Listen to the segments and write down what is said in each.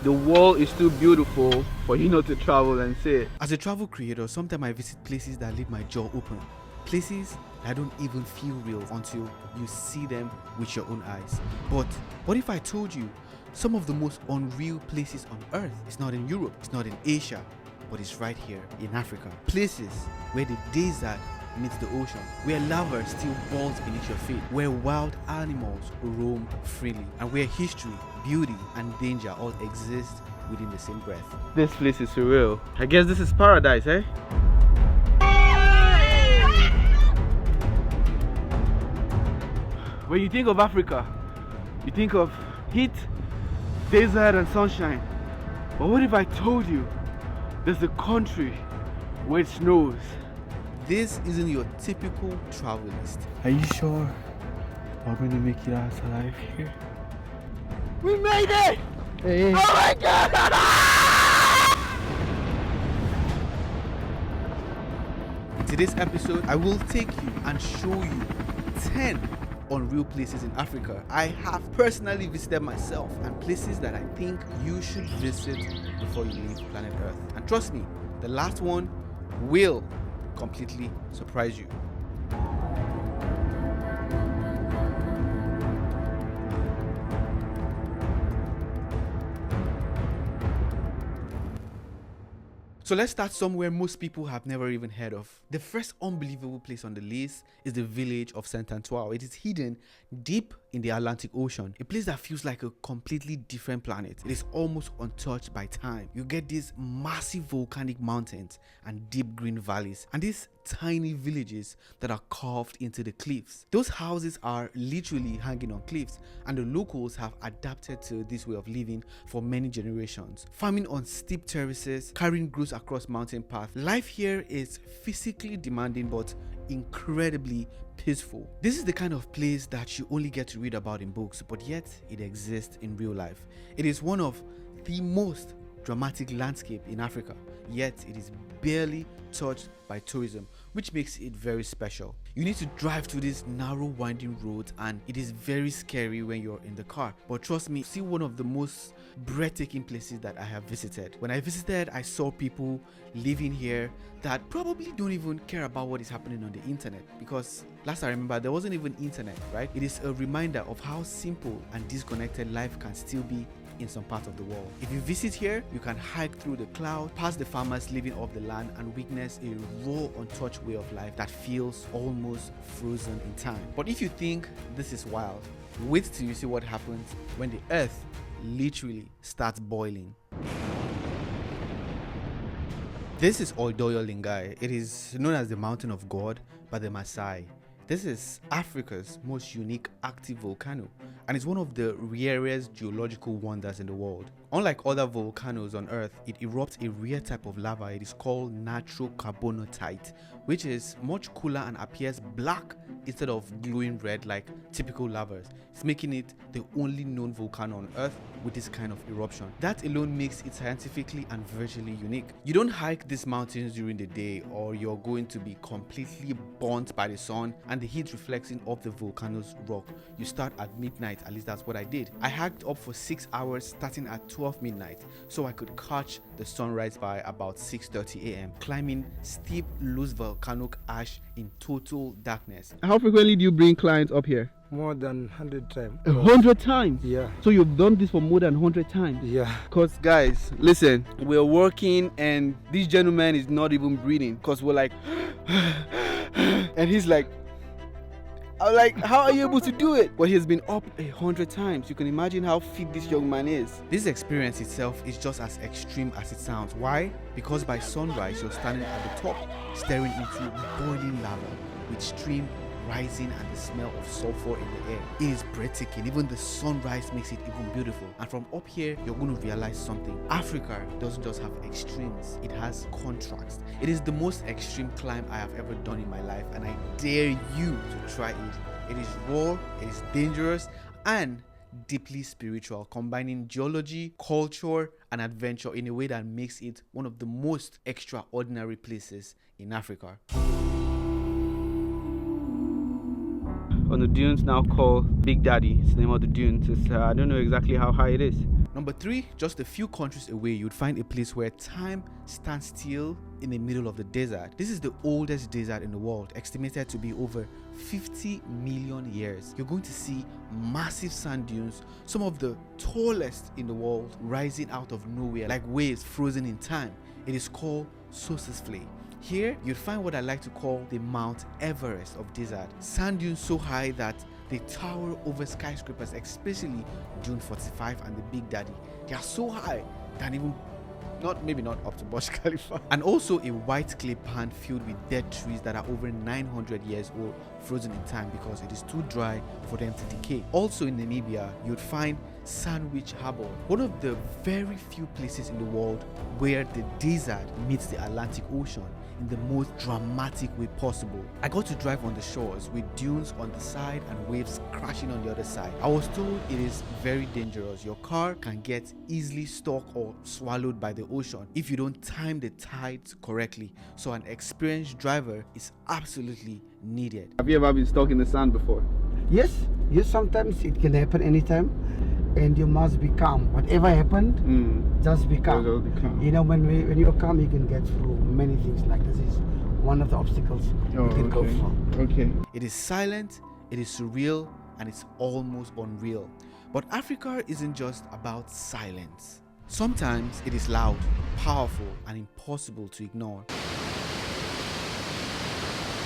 The world is too beautiful for you not to travel and see it. As a travel creator, sometimes I visit places that leave my jaw open. Places that don't even feel real until you see them with your own eyes. But what if I told you some of the most unreal places on earth is not in Europe, it's not in Asia, but it's right here in Africa? Places where the desert meets the ocean, where lava still boils beneath your feet, where wild animals roam freely, and where history, beauty, and danger all exist within the same breath. This place is surreal. I guess this is paradise, eh? When you think of Africa, you think of heat, desert, and sunshine. But what if I told you there's a country where it snows? This isn't your typical travel list. Are you sure we're going to make it out alive here? We made it! Hey. Oh my God! In today's episode, I will take you and show you 10 unreal places in Africa I have personally visited myself, and places that I think you should visit before you leave planet Earth. And trust me, the last one will completely surprise you. So let's start somewhere most people have never even heard of. The first unbelievable place on the list is the village of Santo Antao. It is hidden deep in the Atlantic Ocean, a place that feels like a completely different planet. It is almost untouched by time. You get these massive volcanic mountains and deep green valleys, and these tiny villages that are carved into the cliffs. Those houses are literally hanging on cliffs, and the locals have adapted to this way of living for many generations. Farming on steep terraces, carrying goods across mountain paths. Life here is physically demanding but incredibly peaceful. This is the kind of place that you only get to read about in books, but yet it exists in real life. It is one of the most dramatic landscape in Africa, yet it is barely touched by tourism, which makes it very special. You need to drive through these narrow winding roads, and it is very scary when you're in the car. But trust me, see, one of the most breathtaking places that I have visited. When I visited, I saw people living here that probably don't even care about what is happening on the internet, because last I remember there wasn't even internet, right? It is a reminder of how simple and disconnected life can still be in some part of the world. If you visit here, you can hike through the clouds, past the farmers living off the land, and witness a raw, untouched way of life that feels almost frozen in time. But if you think this is wild, wait till you see what happens when the earth literally starts boiling. This is Doinyo Lengai. It is known as the Mountain of God by the Maasai. This is Africa's most unique active volcano, and it's one of the rarest geological wonders in the world. Unlike other volcanoes on Earth, it erupts a rare type of lava. It is called nitrocarbonatite, which is much cooler and appears black instead of glowing red like typical lavas. It's making it the only known volcano on Earth with this kind of eruption. That alone makes it scientifically and virtually unique. You don't hike these mountains during the day, or you're going to be completely burnt by the sun and the heat reflecting off the volcano's rock. You start at midnight, at least that's what I did. I hiked up for 6 hours starting at 12 midnight so I could catch the sunrise by about 6:30 a.m. climbing steep loose volcanic ash in total darkness. How frequently do you bring clients up here? More than 100 times. 100 times? Yeah. So you've done this for more than 100 times? Yeah. Because guys, listen, we're working and this gentleman is not even breathing, because we're like and he's like, I'm like, how are you able to do it? But he's been up 100 times. You can imagine how fit this young man is. This experience itself is just as extreme as it sounds. Why? Because by sunrise, you're standing at the top, staring into boiling lava with stream rising and the smell of sulfur in the air. It is breathtaking. Even the sunrise makes it even beautiful. And from up here, you're going to realize something. Africa doesn't just have extremes, it has contrast. It is the most extreme climb I have ever done in my life, and I dare you to try it. It is raw, it is dangerous, and deeply spiritual, combining geology, culture, and adventure in a way that makes it one of the most extraordinary places in Africa. On the dunes now called Big Daddy. It's the name of the dunes. I don't know exactly how high it is. Number 3, just a few countries away, you'd find a place where time stands still in the middle of the desert. This is the oldest desert in the world, estimated to be over 50 million years. You're going to see massive sand dunes, some of the tallest in the world, rising out of nowhere like waves frozen in time. It is called Sossusvlei. Here, you'd find what I like to call the Mount Everest of desert. Sand dunes so high that they tower over skyscrapers, especially Dune 45 and the Big Daddy. They are so high that even maybe not up to Burj Khalifa. And also a white clay pan filled with dead trees that are over 900 years old, frozen in time because it is too dry for them to decay. Also in Namibia, you'd find Sandwich Harbor, one of the very few places in the world where the desert meets the Atlantic Ocean in the most dramatic way possible. I got to drive on the shores with dunes on the side and waves crashing on the other side. I was told it is very dangerous. Your car can get easily stuck or swallowed by the ocean if you don't time the tides correctly. So an experienced driver is absolutely needed. Have you ever been stuck in the sand before? Yes, sometimes it can happen anytime, and you must be calm. Whatever happened, just be calm. You know, when you're calm, you can get through many things like this. Is one of the obstacles you can go through. Okay. It is silent, it is surreal, and it's almost unreal. But Africa isn't just about silence. Sometimes it is loud, powerful, and impossible to ignore.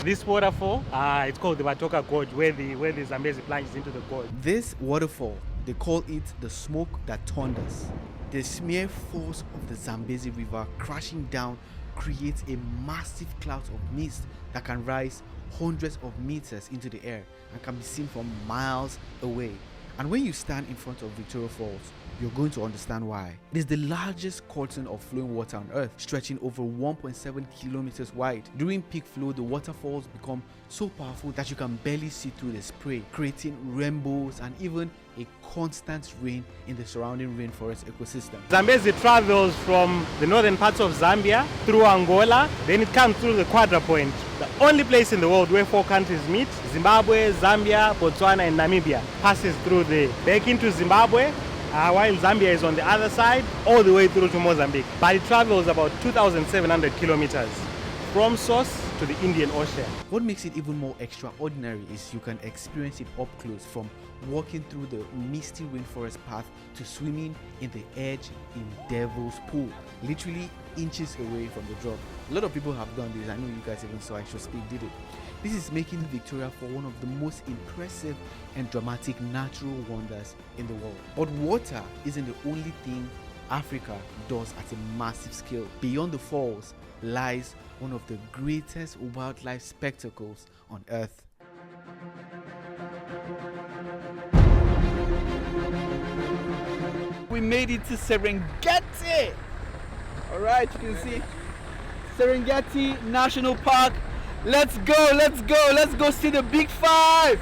This waterfall, it's called the Matoka Gorge, where the Zambezi plunges into the gorge. This waterfall, they call it the smoke that thunders. The sheer force of the Zambezi River crashing down creates a massive cloud of mist that can rise hundreds of meters into the air and can be seen from miles away. And when you stand in front of Victoria Falls, you're going to understand why. It is the largest curtain of flowing water on earth, stretching over 1.7 kilometers wide. During peak flow, the waterfalls become so powerful that you can barely see through the spray, creating rainbows and even a constant rain in the surrounding rainforest ecosystem. Zambezi travels from the northern parts of Zambia through Angola, then it comes through the Quadra Point, the only place in the world where 4 countries meet: Zimbabwe, Zambia, Botswana, and Namibia. Passes through there, back into Zimbabwe, while Zambia is on the other side, all the way through to Mozambique. But it travels about 2,700 kilometers from source to the Indian Ocean. What makes it even more extraordinary is you can experience it up close, from walking through the misty rainforest path to swimming in the edge in Devil's Pool, literally inches away from the drop. A lot of people have done this. I know you guys even saw I Should Speak did it. This is making Victoria for one of the most impressive and dramatic natural wonders in the world. But water isn't the only thing Africa does at a massive scale. Beyond the falls lies one of the greatest wildlife spectacles on earth. We made it to Serengeti. All right, you can see Serengeti National Park. Let's go see the big 5.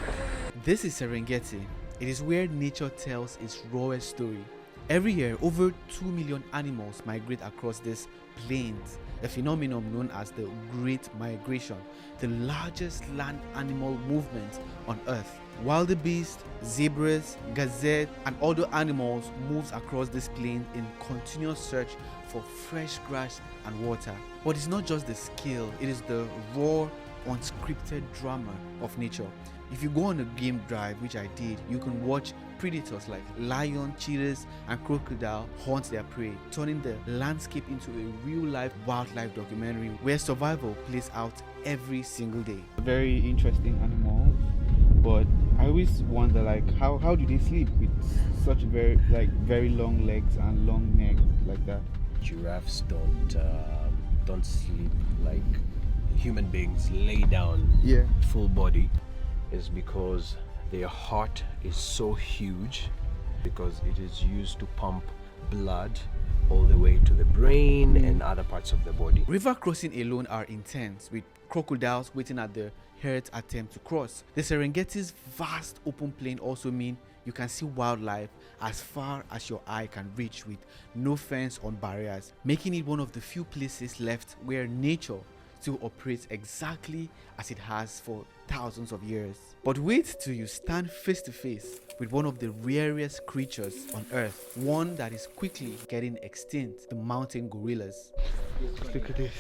This is Serengeti. It is where nature tells its rawest story. Every year, over 2 million animals migrate across these plains, a phenomenon known as the Great Migration, the largest land animal movement on Earth. Wildebeest, zebras, gazelle, and other animals moves across this plain in continuous search for fresh grass and water. But it's not just the scale, it is the raw, unscripted drama of nature. If you go on a game drive, which I did, you can watch predators like lion, cheetahs, and crocodile hunt their prey, turning the landscape into a real-life wildlife documentary where survival plays out every single day. Very interesting animals, but I always wonder, like, how do they sleep with such very long legs and long neck like that? Giraffes don't sleep like human beings, lay down full body, is because their heart is so huge, because it is used to pump blood all the way to the brain and other parts of the body. River crossing alone are intense, with crocodiles waiting at the herd's attempt to cross. The Serengeti's vast open plain also mean you can see wildlife as far as your eye can reach, with no fence or barriers, making it one of the few places left where nature still operates exactly as it has for thousands of years. But wait till you stand face to face with one of the rarest creatures on earth, one that is quickly getting extinct, the mountain gorillas. Look at this.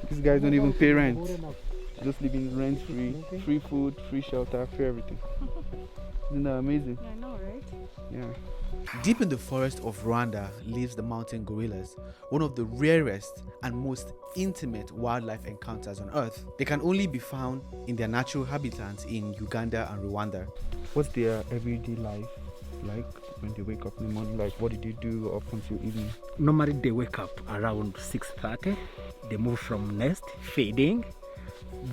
These guys don't even pay rent. Just living rent free, free food, free shelter, free everything. Isn't that amazing? I know, right? Yeah. Deep in the forest of Rwanda lives the mountain gorillas, one of the rarest and most intimate wildlife encounters on earth. They can only be found in their natural habitats in Uganda and Rwanda. What's their everyday life like when they wake up in the morning? Like, what did they do up until evening? Normally they wake up around 6:30. They move from nest, feeding.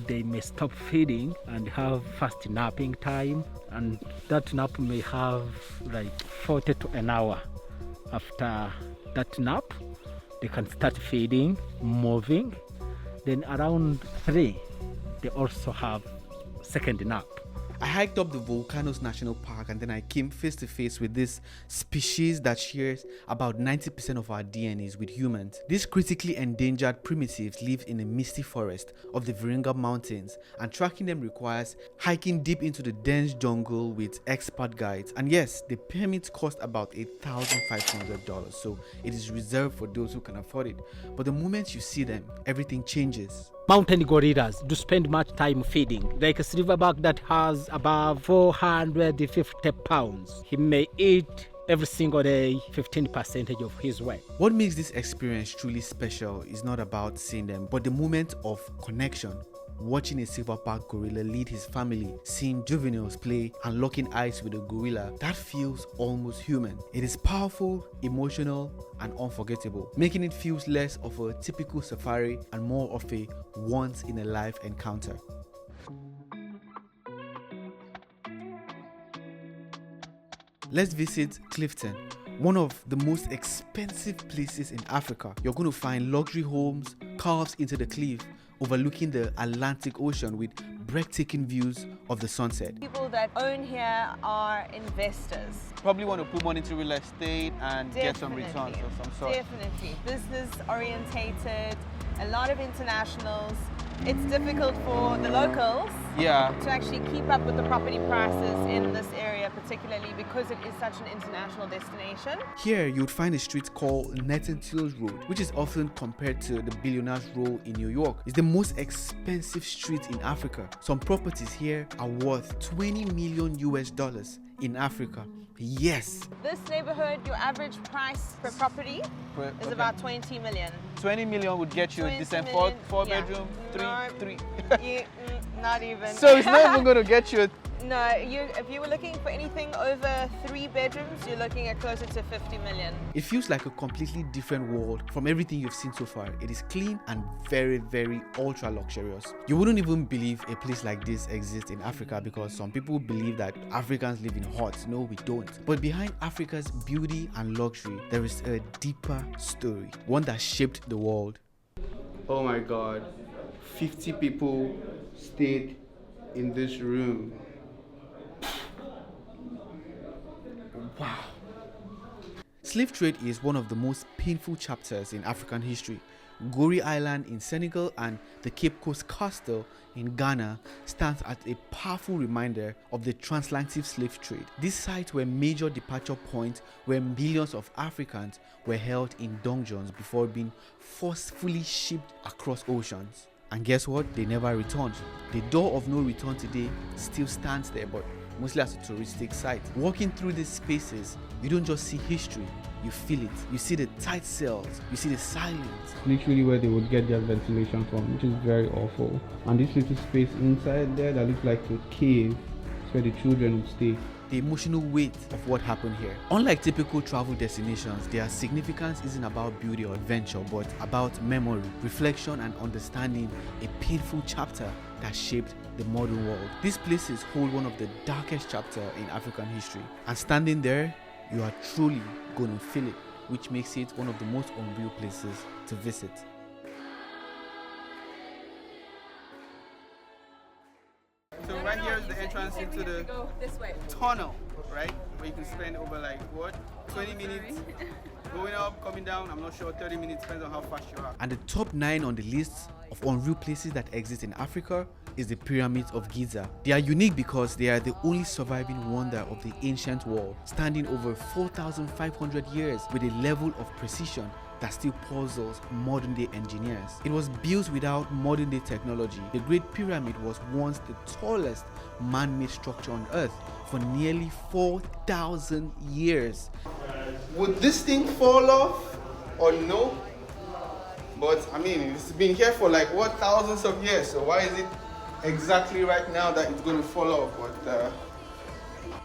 They may stop feeding and have fast napping time, and that nap may have like 40 to an hour. After that nap, they can start feeding, moving. Then around 3, they also have second nap. I hiked up the Volcanoes National Park and then I came face to face with this species that shares about 90% of our DNAs with humans. These critically endangered primitives live in a misty forest of the Virunga Mountains, and tracking them requires hiking deep into the dense jungle with expert guides. And yes, the permits cost about $8,500, so it is reserved for those who can afford it. But the moment you see them, everything changes. Mountain gorillas do spend much time feeding. Like a silverback that has about 450 pounds. He may eat every single day 15% of his weight. What makes this experience truly special is not about seeing them, but the moment of connection. Watching a silverback gorilla lead his family, seeing juveniles play and locking eyes with a gorilla, that feels almost human. It is powerful, emotional, and unforgettable, making it feel less of a typical safari and more of a once-in-a-life encounter. Let's visit Clifton, one of the most expensive places in Africa. You're going to find luxury homes carved into the cliff, overlooking the Atlantic Ocean with breathtaking views of the sunset. People that own here are investors. Probably want to put money into real estate and get some returns of some sort. Definitely. Business orientated, a lot of internationals. It's difficult for the locals to actually keep up with the property prices in this area, particularly because it is such an international destination. Here you'd find a street called Netentils Road, which is often compared to the Billionaires Road in New York. It's the most expensive street in Africa. Some properties here are worth $20 million in Africa. Yes. This neighborhood, your average price per property is about 20 million. 20 million would get you a decent four bedroom, three. Not even. So it's not even going to get you No, if you were looking for anything over 3 bedrooms, you're looking at closer to 50 million. It feels like a completely different world from everything you've seen so far. It is clean and very, very ultra luxurious. You wouldn't even believe a place like this exists in Africa, because some people believe that Africans live in huts. No, we don't. But behind Africa's beauty and luxury, there is a deeper story, one that shaped the world. Oh my God, 50 people stayed in this room. Wow. Slave trade is one of the most painful chapters in African history. Gori Island in Senegal and the Cape Coast Castle in Ghana stands as a powerful reminder of the transatlantic slave trade. These sites were major departure points where millions of Africans were held in dungeons before being forcefully shipped across oceans. And guess what? They never returned. The door of no return today still stands there, but mostly as a touristic site. Walking through these spaces, you don't just see history, you feel it. You see the tight cells, you see the silence. Literally where they would get their ventilation from, which is very awful. And this little space inside there that looks like a cave is where the children would stay. The emotional weight of what happened here. Unlike typical travel destinations, their significance isn't about beauty or adventure, but about memory, reflection, and understanding a painful chapter that shaped the modern world. These places hold one of the darkest chapters in African history, and standing there, you are truly going to feel it, which makes it one of the most unreal places to visit. So right here is the entrance into the tunnel. right? Where you can spend over like what? 20 minutes going up, coming down. I'm not sure, 30 minutes, depends on how fast you are. And the top 9 on the list of unreal places that exist in Africa is the Pyramids of Giza. They are unique because they are the only surviving wonder of the ancient world, standing over 4,500 years with a level of precision that still puzzles modern day engineers. It was built without modern day technology. The Great Pyramid was once the tallest man-made structure on earth for nearly 4,000 years. Would this thing fall off or no? But I mean, it's been here for like what, thousands of years, so why is it exactly right now that it's going to fall off? But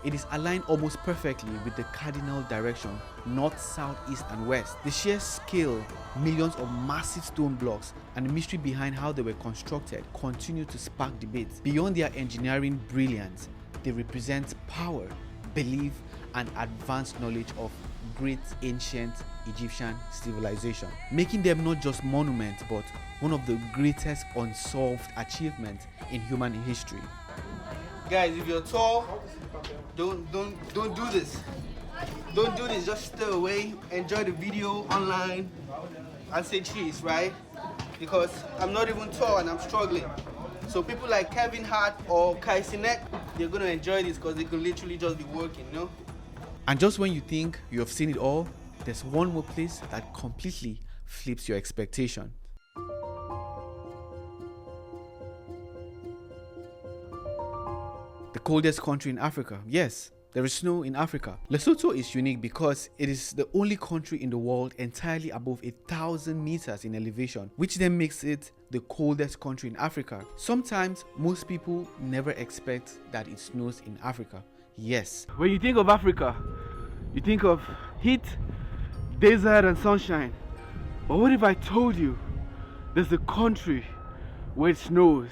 it is aligned almost perfectly with the cardinal direction, north, south, east, and west. The sheer scale, millions of massive stone blocks, and the mystery behind how they were constructed continue to spark debates. Beyond their engineering brilliance, they represent power, belief, and advanced knowledge of great ancient Egyptian civilization, making them not just monuments but one of the greatest unsolved achievements in human history. guys, if you're tall, don't do this. Don't do this, just stay away, enjoy the video online and say cheese, right? Because I'm not even tall and I'm struggling. So people like Kevin Hart or Kai Sinek, they're gonna enjoy this because they could literally just be working, you know? And just when you think you have seen it all, there's one more place that completely flips your expectation. The coldest country in Africa. Yes, there is snow in Africa. Lesotho is unique because it is the only country in the world entirely above 1,000 meters in elevation, which then makes it the coldest country in Africa. Sometimes most people never expect that it snows in Africa. Yes. When you think of Africa, you think of heat, desert and sunshine. But what if I told you there's a country where it snows?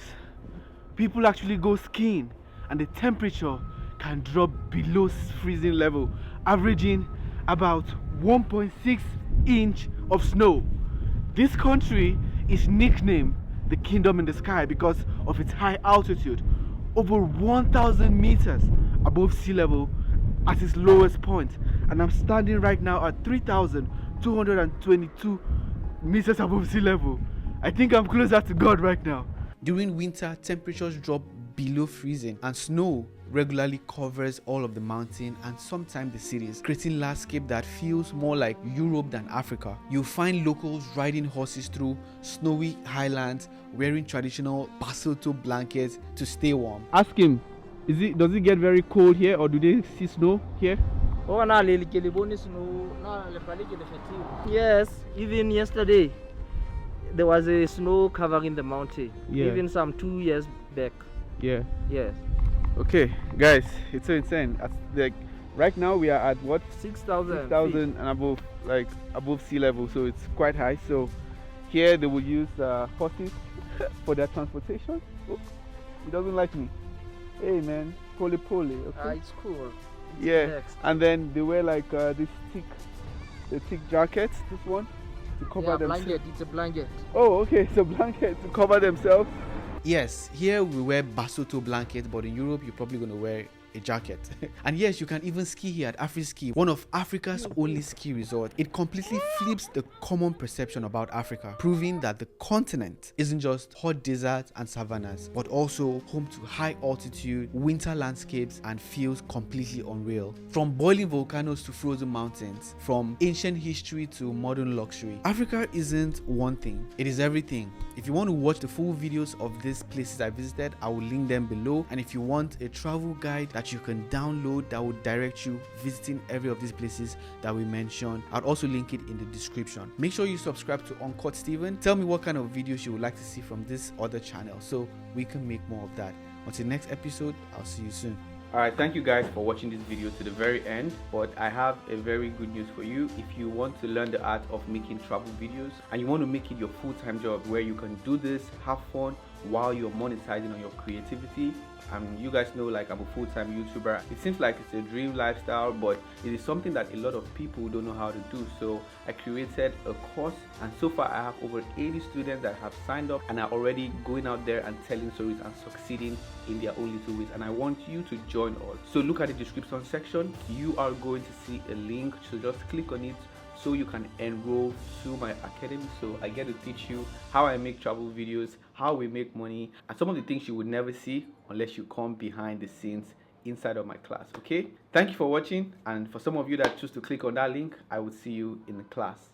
People actually go skiing and the temperature can drop below freezing level, averaging about 1.6 inch of snow. This country is nicknamed the Kingdom in the Sky because of its high altitude, over 1,000 meters above sea level at its lowest point. And I'm standing right now at 3,222 meters above sea level. I think I'm closer to God right now. During winter, temperatures drop below freezing and snow regularly covers all of the mountain and sometimes the cities, creating landscape that feels more like Europe than Africa. You'll find locals riding horses through snowy highlands, wearing traditional Basotho blankets to stay warm. Ask him, does it get very cold here or do they see snow here? Yes, even yesterday there was a snow covering the mountain, even some 2 years back. Yeah. Yes. Okay, guys, it's so insane. Like right now we are at what? 6,000 and above, like above sea level, so it's quite high. So here they will use horses for their transportation. Oh, he doesn't like me. Hey man, pole. Okay. It's cool. Yeah. Next. And then they wear like the thick jackets. This one to cover themselves. Blanket. It's a blanket. Oh, okay. It's a blanket to cover themselves. Yes, here we wear Basotho blankets, but in Europe you're probably going to wear a jacket. And yes, you can even ski here at AfriSki, one of Africa's only ski resorts. It completely flips the common perception about Africa, proving that the continent isn't just hot deserts and savannas, but also home to high altitude, winter landscapes, and feels completely unreal. From boiling volcanoes to frozen mountains, from ancient history to modern luxury, Africa isn't one thing, it is everything. If you want to watch the full videos of these places I visited, I will link them below. And if you want a travel guide that you can download that will direct you visiting every of these places that we mentioned, I'll also link it in the description. Make sure you subscribe to Uncut Steven. Tell me what kind of videos you would like to see from this other channel so we can make more of that. Until next episode, I'll see you soon. Alright, thank you guys for watching this video to the very end, but I have a very good news for you. If you want to learn the art of making travel videos and you want to make it your full-time job where you can do this, have fun, while you're monetizing on your creativity. You guys know, like, I'm a full-time YouTuber. It seems like it's a dream lifestyle, but it is something that a lot of people don't know how to do. So I created a course, and so far I have over 80 students that have signed up and are already going out there and telling stories and succeeding in their own little ways. And I want you to join all. So look at the description section. You are going to see a link, so just click on it so you can enroll to my academy. So I get to teach you how I make travel videos, how we make money, and some of the things you would never see unless you come behind the scenes inside of my class. Okay, thank you for watching, and for some of you that choose to click on that link, I will see you in the class.